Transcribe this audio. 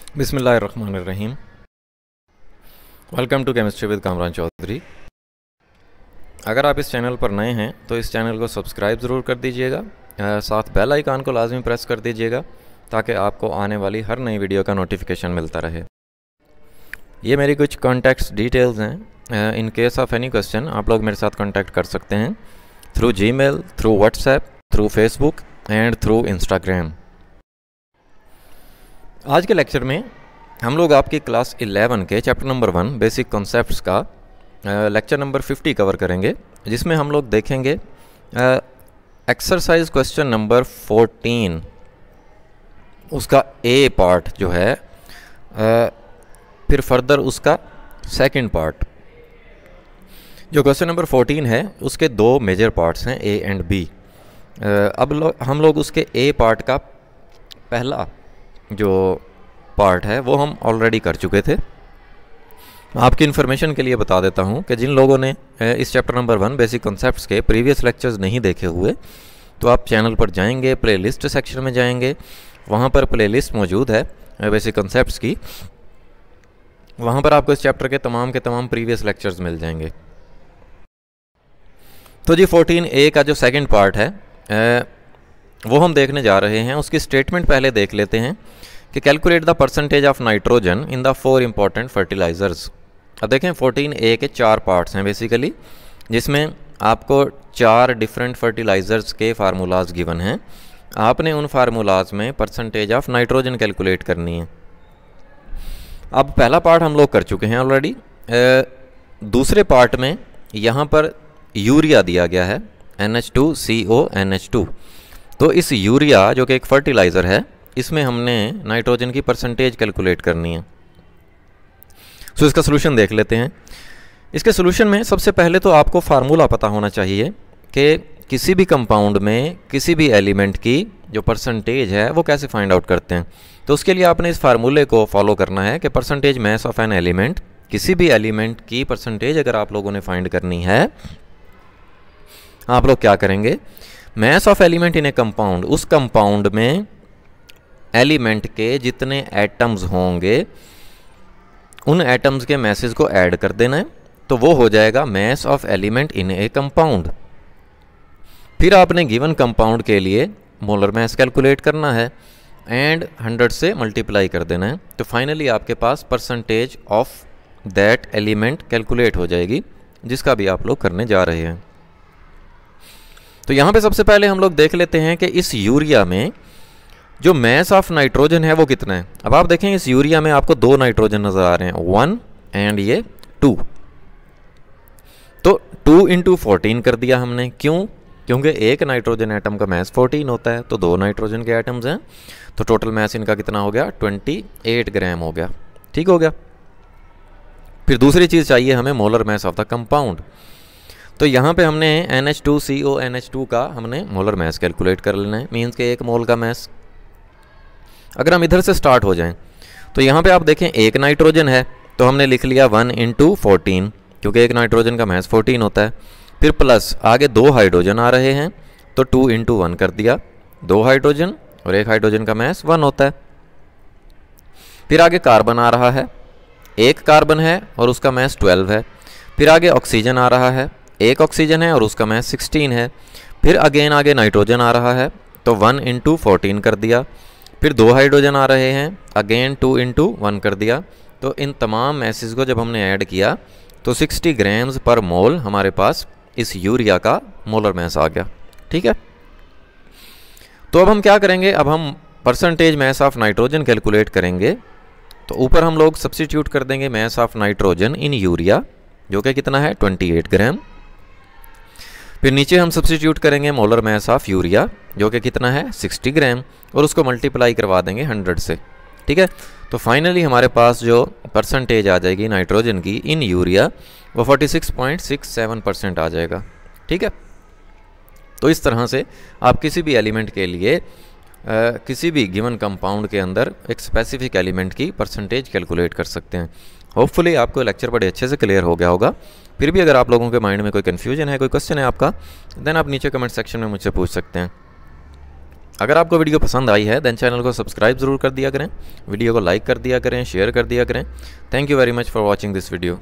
बिस्मिल्लाहिर्रहमानिर्रहीम। Welcome to chemistry with Kamran Chaudhry. अगर आप इस चैनल पर नए हैं तो इस चैनल को सब्सक्राइब ज़रूर कर दीजिएगा, साथ बेल आइकन को लाजमी प्रेस कर दीजिएगा ताकि आपको आने वाली हर नई वीडियो का नोटिफिकेशन मिलता रहे। ये मेरी कुछ कॉन्टैक्ट्स डिटेल्स हैं। In case of any question आप लोग मेरे साथ कॉन्टैक्ट कर सकते हैं through Gmail, through WhatsApp, through Facebook and through Instagram. आज के लेक्चर में हम लोग आपकी क्लास 11 के चैप्टर नंबर 1 बेसिक कॉन्सेप्ट्स का लेक्चर नंबर 50 कवर करेंगे, जिसमें हम लोग देखेंगे एक्सरसाइज क्वेश्चन नंबर 14 उसका ए पार्ट जो है, फिर फर्दर उसका सेकंड पार्ट। जो क्वेश्चन नंबर 14 है उसके दो मेजर पार्ट्स हैं, ए एंड बी। अब हम लोग उसके ए पार्ट का पहला जो पार्ट है वो हम ऑलरेडी कर चुके थे। आपकी इन्फॉर्मेशन के लिए बता देता हूँ कि जिन लोगों ने इस चैप्टर नंबर 1 बेसिक कॉन्सेप्ट्स के प्रीवियस लेक्चर्स नहीं देखे हुए तो आप चैनल पर जाएंगे, प्लेलिस्ट सेक्शन में जाएंगे, वहाँ पर प्लेलिस्ट मौजूद है बेसिक कॉन्सेप्ट्स की। वहाँ पर आपको इस चैप्टर के तमाम प्रीवियस लेक्चर्स मिल जाएंगे। तो जी 14A का जो सेकंड पार्ट है वो हम देखने जा रहे हैं। उसकी स्टेटमेंट पहले देख लेते हैं कि calculate the percentage of nitrogen in the 4 important fertilisers. अब देखें 14A के 4 पार्ट्स हैं बेसिकली, जिसमें आपको 4 डिफरेंट फर्टिलाइज़र्स के फार्मूलाज गिवन हैं। आपने उन फार्मूलाज में परसेंटेज ऑफ नाइट्रोजन कैलकुलेट करनी है। अब पहला पार्ट हम लोग कर चुके हैं ऑलरेडी। दूसरे पार्ट में यहाँ पर यूरिया दिया गया है NH2CONH2। तो इस यूरिया जो कि एक फर्टिलाइज़र है, इसमें हमने नाइट्रोजन की परसेंटेज कैलकुलेट करनी है। सो इसका सोल्यूशन देख लेते हैं। इसके सोल्यूशन में सबसे पहले तो आपको फार्मूला पता होना चाहिए कि किसी भी कंपाउंड में किसी भी एलिमेंट की जो परसेंटेज है वो कैसे फाइंड आउट करते हैं। तो उसके लिए आपने इस फार्मूले को फॉलो करना है कि percentage mass of an element, किसी भी एलिमेंट की परसेंटेज अगर आप लोगों ने फाइंड करनी है, आप लोग क्या करेंगे, mass of element in A compound, उस कंपाउंड में एलिमेंट के जितने एटम्स होंगे उन एटम्स के मैसेज को ऐड कर देना है, तो वो हो जाएगा mass of element in A compound. फिर आपने गिवन कंपाउंड के लिए मोलर मैस कैलकुलेट करना है एंड 100 से मल्टीप्लाई कर देना है। तो फाइनली आपके पास percentage of that element calculate हो जाएगी, जिसका भी आप लोग करने जा रहे हैं। तो यहाँ पे सबसे पहले हम लोग देख लेते हैं कि इस यूरिया में जो मैस ऑफ नाइट्रोजन है वो कितना है। अब आप देखें इस यूरिया में आपको 2 नाइट्रोजन नज़र आ रहे हैं, 1 एंड ये 2। तो 2 × 14 कर दिया हमने। क्यों? क्योंकि एक नाइट्रोजन एटम का मैस 14 होता है, तो 2 नाइट्रोजन के एटम्स हैं, तो टोटल मैस इनका कितना हो गया, 28 ग्राम हो गया। ठीक हो गया। फिर दूसरी चीज़ चाहिए हमें molar mass of the compound. तो यहाँ पे हमने NH2CONH2 का हमने मोलर मैस कैलकुलेट कर लेना है, मीन्स के 1 मोल का मैस। अगर हम इधर से स्टार्ट हो जाएं तो यहाँ पे आप देखें एक नाइट्रोजन है, तो हमने लिख लिया 1 × 14, क्योंकि एक नाइट्रोजन का मैस 14 होता है। फिर प्लस आगे 2 हाइड्रोजन आ रहे हैं, तो 2 × 1 कर दिया, 2 हाइड्रोजन और एक हाइड्रोजन का मैस 1 होता है। फिर आगे कार्बन आ रहा है, एक कार्बन है और उसका मैस 12 है। फिर आगे ऑक्सीजन आ रहा है, एक ऑक्सीजन है और उसका मैस 16 है। फिर अगेन आगे नाइट्रोजन आ रहा है, तो 1 × 14 कर दिया। फिर 2 हाइड्रोजन आ रहे हैं, अगेन 2 × 1 कर दिया। तो इन तमाम मैसेज को जब हमने ऐड किया तो 60 ग्राम्स पर मोल हमारे पास इस यूरिया का मोलर मैस आ गया। ठीक है। तो अब हम क्या करेंगे, अब हम percentage mass of nitrogen calculate करेंगे। तो ऊपर हम लोग सब्स्टिट्यूट कर देंगे mass of nitrogen in urea, जो कि कितना है 28 ग्राम। फिर नीचे हम सब्स्टिट्यूट करेंगे मोलर मैस ऑफ यूरिया, जो कि कितना है 60 ग्राम, और उसको मल्टीप्लाई करवा देंगे 100 से। ठीक है। तो फाइनली हमारे पास जो परसेंटेज आ जाएगी नाइट्रोजन की इन यूरिया वो 46.67% आ जाएगा। ठीक है। तो इस तरह से आप किसी भी एलिमेंट के लिए किसी भी गिवन कंपाउंड के अंदर एक स्पेसिफिक एलिमेंट की परसेंटेज कैलकुलेट कर सकते हैं। होपफुली आपको लेक्चर बड़े अच्छे से क्लियर हो गया होगा। फिर भी अगर आप लोगों के माइंड में कोई कन्फ्यूजन है, कोई क्वेश्चन है आपका, देन आप नीचे कमेंट सेक्शन में मुझसे पूछ सकते हैं। अगर आपको वीडियो पसंद आई है देन चैनल को सब्सक्राइब ज़रूर कर दिया करें, वीडियो को लाइक कर दिया करें, शेयर कर दिया करें। Thank you very much for watching this video.